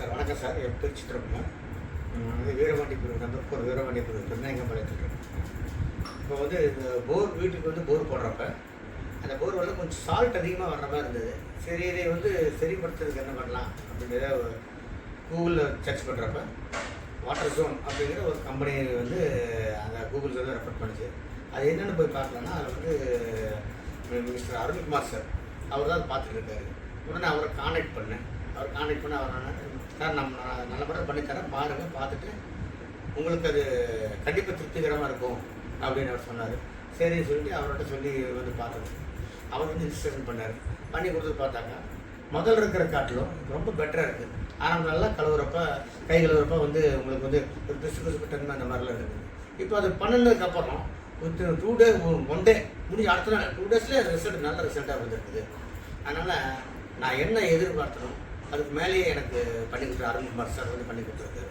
Sir வணக்கம் sir. என் பேர் சித்திரகுமார். வந்து வீரபாண்டியபுரம் நம்பர் வீரபாண்டியபுரம் திருநாயக்கம்பாளையத்தில் இருக்கேன். இப்போ வந்து இந்த போர் வீட்டுக்கு வந்து போர் போடுறப்ப அந்த போர் வந்து கொஞ்சம் சால்ட் அதிகமாக வர்ற மாதிரி இருந்தது. சரி, இதை வந்து சரிப்படுத்துறதுக்கு என்ன பண்ணலாம் அப்படின்றத கூகுளில் சர்ச் பண்ணுறப்ப வாட்டர் ஜோன் அப்படிங்கிற ஒரு கம்பெனி வந்து அந்த கூகுளில் வந்து ரெஃபர் பண்ணுச்சு. அது என்னென்னு போய் பார்க்கலன்னா அதில் வந்து மிஸ்டர் அருண்குமார் சார் அவர் தான் பார்த்துட்டு இருக்காரு. உடனே அவரை கான்டாக்ட் பண்ணேன். அவர் கான்டாக்ட் பண்ண அவர் சார் நம்ம நல்லபடியாக பண்ணித்தரேன், பாருங்கள், பார்த்துட்டு உங்களுக்கு அது கண்டிப்பாக திருப்திகரமாக இருக்கும் அப்படின்னு அவர் சொன்னார். சரின்னு சொல்லிட்டு அவர்கிட்ட சொல்லி வந்து பார்த்தோம். அவர் வந்து ரிஜிஸ்ட்ரேஷன் பண்ணார். பண்ணி கொடுத்து பார்த்தாங்க முதல்ல இருக்கிற காட்டிலும் ரொம்ப பெட்டராக இருக்குது. ஆரம்பம் நல்லா கழுவுறப்ப கை கழுவுறப்ப வந்து உங்களுக்கு வந்து ஒரு பிசு தன்மை அந்த மாதிரிலாம் இருக்குது. இப்போ அது பண்ணினதுக்கப்புறம் 2 டே 1 டே முடிஞ்சு அடுத்த நாள் 2 டேஸ்லேயே ரிசல்ட் நல்ல ரிசல்ட்டாக வந்துருக்குது. அதனால் நான் என்ன எதிர்பார்த்தனோ அதுக்கு மேலேயே எனக்கு பண்ணி கொடுத்துரு அருண்குமார் சார் வந்து பண்ணி கொடுத்துருக்கு.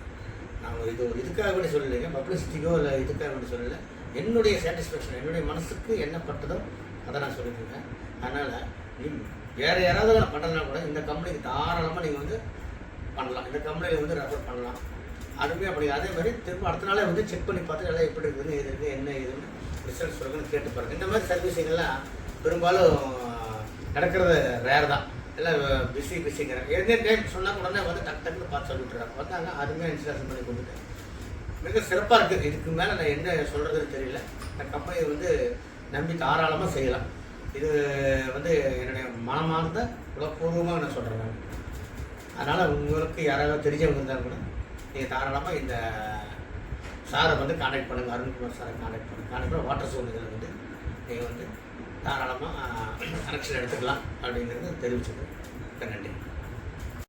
நான் இதுக்காக வேண்டி சொல்லலைங்க, பப்ளிசிட்டிக்கோ இல்லை இதுக்காக வேண்டி சொல்லலை. என்னுடைய சாட்டிஸ்ஃபேக்ஷன், என்னுடைய மனசுக்கு என்ன பட்டதோ அதை நான் சொல்லிட்டுருக்கேன். அதனால் வேறு யாராவது நான் பண்ணுறதுனா கூட இந்த கம்பெனிக்கு தாராளமாக நீங்கள் வந்து பண்ணலாம். இந்த கம்பெனியில் வந்து ரெஃபர் பண்ணலாம். அதுவே அப்படி அதே மாதிரி திரும்ப அடுத்த நாளே வந்து செக் பண்ணி பார்த்து எல்லாம் எப்படி இருக்குதுன்னு எது இருக்குது என்ன ஏதுன்னு ரிசல்ட்ஸ் சொல்லுங்கன்னு கேட்டு பாருங்கள். இந்த மாதிரி சர்வீஸுங்கெல்லாம் பெரும்பாலும் நடக்கிறது ரேர் தான். எல்லாம் பிஸிங்கிறாங்க. எந்த டைம் சொன்னால் உடனே வந்து டக்குன்னு பார்த்து சொல்லிவிட்டுறாங்க. பார்த்தாங்க அதுவுமே இன்ஸ்டாலேஷன் பண்ணி கொடுத்துட்டேன். மிக சிறப்பாக இருக்குது. இதுக்கு மேலே நான் என்ன சொல்கிறதுன்னு தெரியல. இந்த கம்பெனியை வந்து நம்பி தாராளமாக செய்யலாம். இது வந்து என்னுடைய மனமார்ந்த உலகப்பூர்வமாக நான் சொல்கிறேன் நான். அதனால் உங்களுக்கு யாராவது தெரிஞ்சவங்க இருந்தாலும் கூட நீங்கள் தாராளமாக இந்த சாரை வந்து கான்டாக்ட் பண்ணுங்கள். அருண்குமார் சாரை கான்டாக்ட் பண்ணி வாட்டர் சோன் இதில் வந்து நீங்கள் வந்து தாராளமாக கனெக்ஷன் எடுத்துக்கலாம் அப்படிங்கிறது தெரிவிச்சுக்கிறேன். நன்றி.